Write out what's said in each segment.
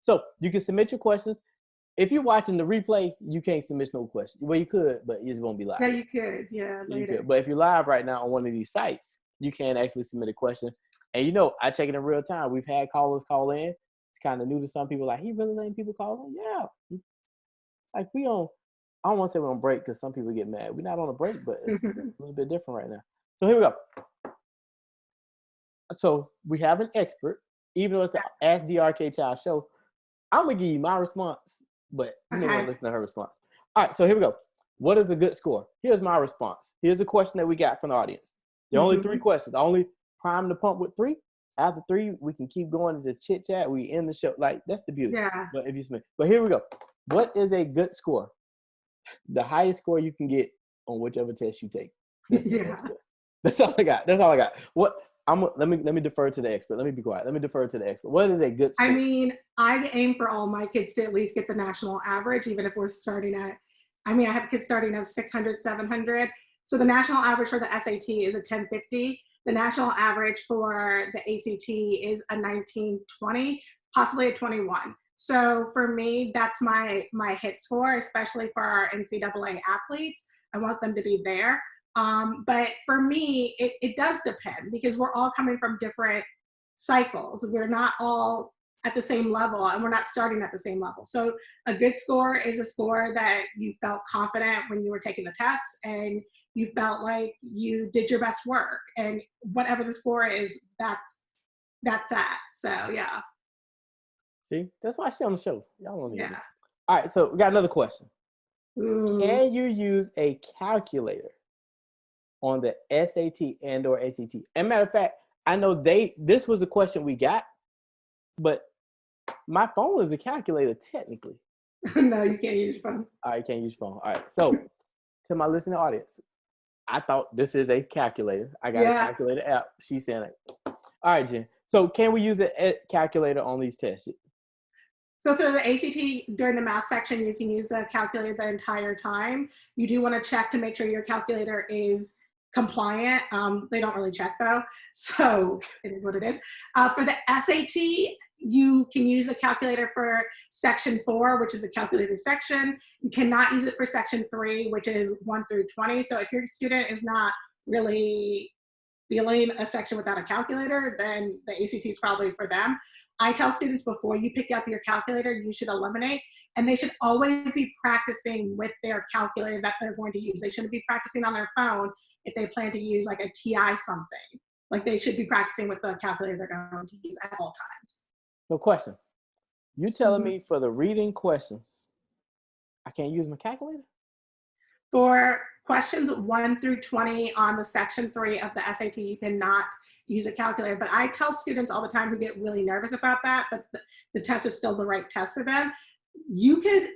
So you can submit your questions. If you're watching the replay, you can't submit no questions. Well, you could, but it won't be live. Yeah, you could. Yeah, later. You could. But if you're live right now on one of these sites, you can actually submit a question. And you know, I check it in real time. We've had callers call in. It's kind of new to some people. Like, he really letting people call in? Yeah. Like, we on, I don't want to say we're on break because some people get mad. We're not on a break, but it's a little bit different right now. So here we go. So we have an expert, even though it's an Ask DRK Child show. I'm going to give you my response, but you know what? Listen to her response. All right, so here we go. What is a good score? Here's my response. Here's the question that we got from the audience. There are only 3 questions. I only prime the pump with 3. After 3, we can keep going and just chit chat. We end the show. Like, that's the beauty. Yeah. But if you submit, but here we go. What is a good score? The highest score you can get on whichever test you take. That's the best score. That's all I got. That's all I got. What? Let me defer to the expert. Let me be quiet. Let me defer to the expert. What is a good score? I mean, I aim for all my kids to at least get the national average, even if we're starting at, I mean, I have kids starting at 600, 700. So the national average for the SAT is a 1050. The national average for the ACT is a 1920, possibly a 21. So for me, that's my hit score, especially for our NCAA athletes. I want them to be there. But for me, it does depend because we're all coming from different cycles. We're not all at the same level and we're not starting at the same level. So a good score is a score that you felt confident when you were taking the test and you felt like you did your best work, and whatever the score is, that's that. So yeah. See, that's why she's on the show. Y'all don't need it. All right, so we got another question. Ooh. Can you use a calculator on the SAT and or ACT? And matter of fact, I know this was a question we got, but my phone is a calculator technically. No, you can't use your phone. All right, you can't use your phone. All right, so to my listening audience, I thought this is a calculator. I got a calculator app. She's saying it. All right, Jen. So can we use a calculator on these tests? So through the ACT, during the math section, you can use the calculator the entire time. You do want to check to make sure your calculator is compliant. They don't really check though, so it is what it is. For the SAT, you can use a calculator for section 4, which is a calculator section. You cannot use it for section 3, which is 1 through 20. So if your student is not really feeling a section without a calculator, then the ACT is probably for them. I tell students before you pick up your calculator, you should eliminate, and they should always be practicing with their calculator that they're going to use. They shouldn't be practicing on their phone if they plan to use like a TI something. Like they should be practicing with the calculator they're going to use at all times. So question, you telling me for the reading questions, I can't use my calculator? For questions 1 through 20 on the section 3 of the SAT, you cannot use a calculator. But I tell students all the time who get really nervous about that, but the test is still the right test for them. You could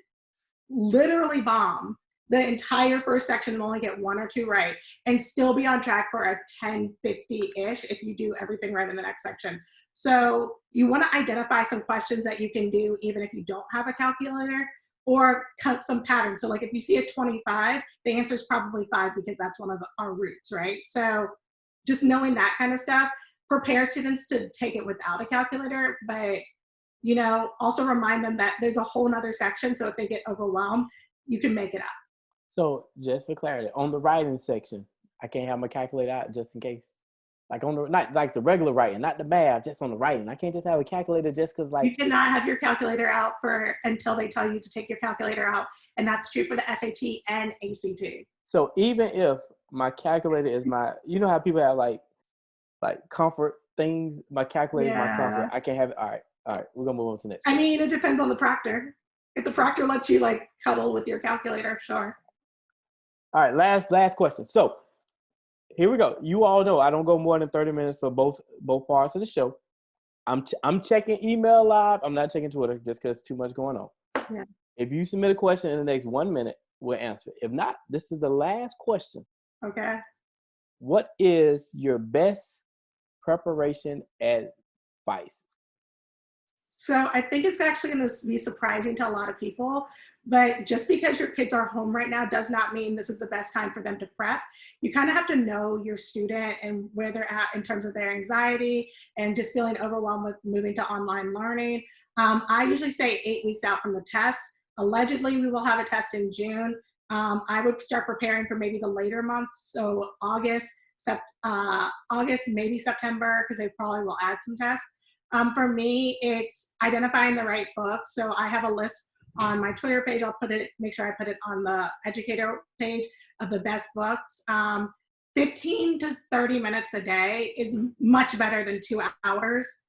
literally bomb the entire first section and only get 1 or 2 right and still be on track for a 1050-ish if you do everything right in the next section. So you want to identify some questions that you can do even if you don't have a calculator, or cut some patterns. So like if you see a 25, the answer is probably 5 because that's one of our roots, right? So just knowing that kind of stuff, prepare students to take it without a calculator, but you know, also remind them that there's a whole nother section. So if they get overwhelmed, you can make it up. So just for clarity, on the writing section, I can't have my calculator out just in case. Like on the, not like the regular writing, not the math, just on the writing. I can't just have a calculator just because like. You cannot have your calculator out until they tell you to take your calculator out. And that's true for the SAT and ACT. So even if my calculator is my, you know how people have like comfort things, my calculator is my comfort. I can't have it. All right, we're gonna move on to the next. I mean, it depends on the proctor. If the proctor lets you like cuddle with your calculator, sure. All right, last question. So here we go. You all know I don't go more than 30 minutes for both parts of the show. I'm checking email live. I'm not checking Twitter just because too much going on. Yeah. If you submit a question in the next 1 minute, we'll answer it. If not, this is the last question. Okay. What is your best preparation advice? So I think it's actually going to be surprising to a lot of people, but just because your kids are home right now does not mean this is the best time for them to prep. You kind of have to know your student and where they're at in terms of their anxiety and just feeling overwhelmed with moving to online learning. I usually say 8 weeks out from the test. Allegedly, we will have a test in June. I would start preparing for maybe the later months, so August, maybe September, because they probably will add some tests. For me, it's identifying the right book. So I have a list on my Twitter page. I'll make sure I put it on the educator page of the best books. 15 to 30 minutes a day is much better than 2 hours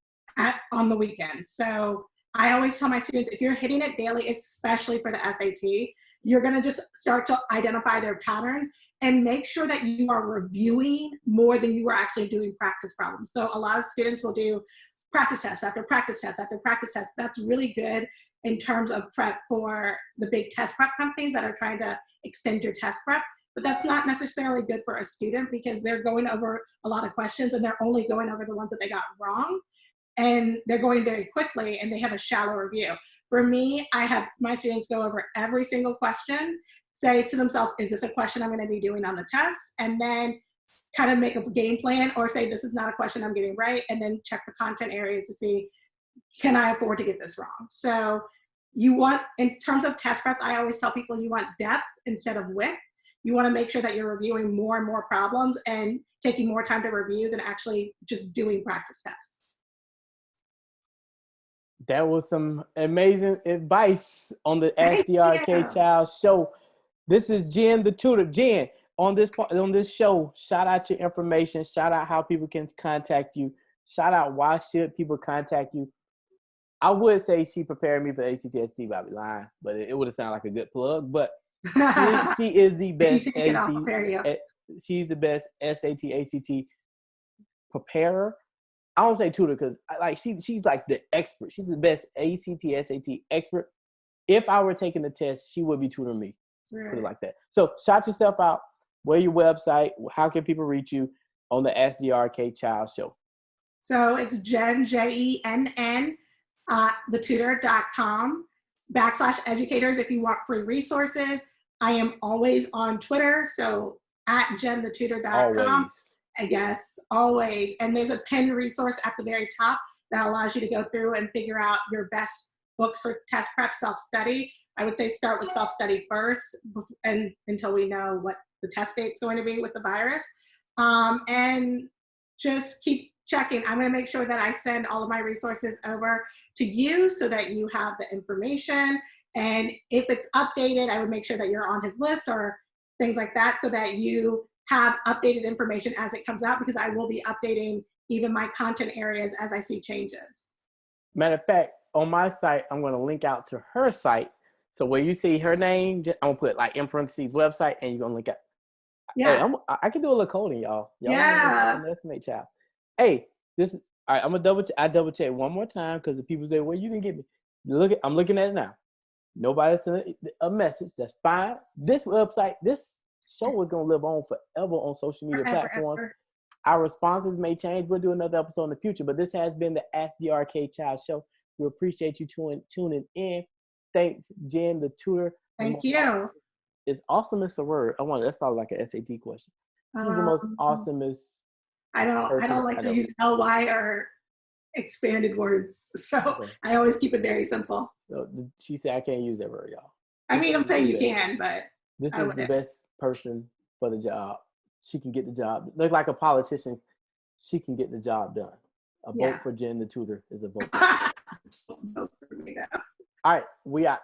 on the weekend. So I always tell my students, if you're hitting it daily, especially for the SAT, you're going to just start to identify their patterns and make sure that you are reviewing more than you are actually doing practice problems. So a lot of students will do practice test after practice test after practice test. That's really good in terms of prep for the big test prep companies that are trying to extend your test prep. But that's not necessarily good for a student because they're going over a lot of questions and they're only going over the ones that they got wrong. And they're going very quickly and they have a shallow review. For me, I have my students go over every single question, say to themselves, is this a question I'm going to be doing on the test? And then kind of make a game plan or say, this is not a question I'm getting right. And then check the content areas to see, can I afford to get this wrong? So you want, in terms of test prep, I always tell people you want depth instead of width. You want to make sure that you're reviewing more and more problems and taking more time to review than actually just doing practice tests. That was some amazing advice on the Ask the RK Child show. This is Jenn the Tutor. Jenn, on this show, shout out your information. Shout out how people can contact you. Shout out why should people contact you. I would say she prepared me for ACT by lying, but it would have sounded like a good plug. But she is the best. She's the best SAT ACT preparer. I don't say tutor because like she's like the expert. She's the best ACT SAT expert. If I were taking the test, she would be tutoring me. Right. Put it like that. So shout yourself out. Where your website? How can people reach you on the Ask the RK Child show? So it's Jenn, JENN, thetutor.com /educators if you want free resources. I am always on Twitter, so at JennTheTutor.com. Always. I guess, always. And there's a pinned resource at the very top that allows you to go through and figure out your best books for test prep self-study. I would say start with self-study first and until we know what the test date's going to be with the virus. And just keep checking. I'm going to make sure that I send all of my resources over to you so that you have the information. And if it's updated, I would make sure that you're on his list or things like that so that you have updated information as it comes out, because I will be updating even my content areas as I see changes. Matter of fact, on my site, I'm going to link out to her site. So where you see her name, I'm going to put like in parentheses website and you're going to link out. Yeah. Hey, I can do a little coding, y'all. Yeah. Underestimate child. Hey, this is, all right, I'm going to double check one more time because the people say, well, you can get me. I'm looking at it now. Nobody sent a message. That's fine. This website, this show is going to live on forever on social media platforms. Forever. Our responses may change. We'll do another episode in the future, but this has been the Ask the RK Child show. We appreciate you tuning in. Thanks, Jenn the Tutor. Thank you. Is awesomest a word? That's probably like an SAT question. She's the most awesomest. I don't like to use LY or expanded words, so okay. I always keep it very simple. So she said I can't use that word, y'all. I mean, I'm saying you can, but this is the best person for the job. She can get the job. Look like a politician. She can get the job done. A vote for Jenn the Tutor is a vote. All right, we out.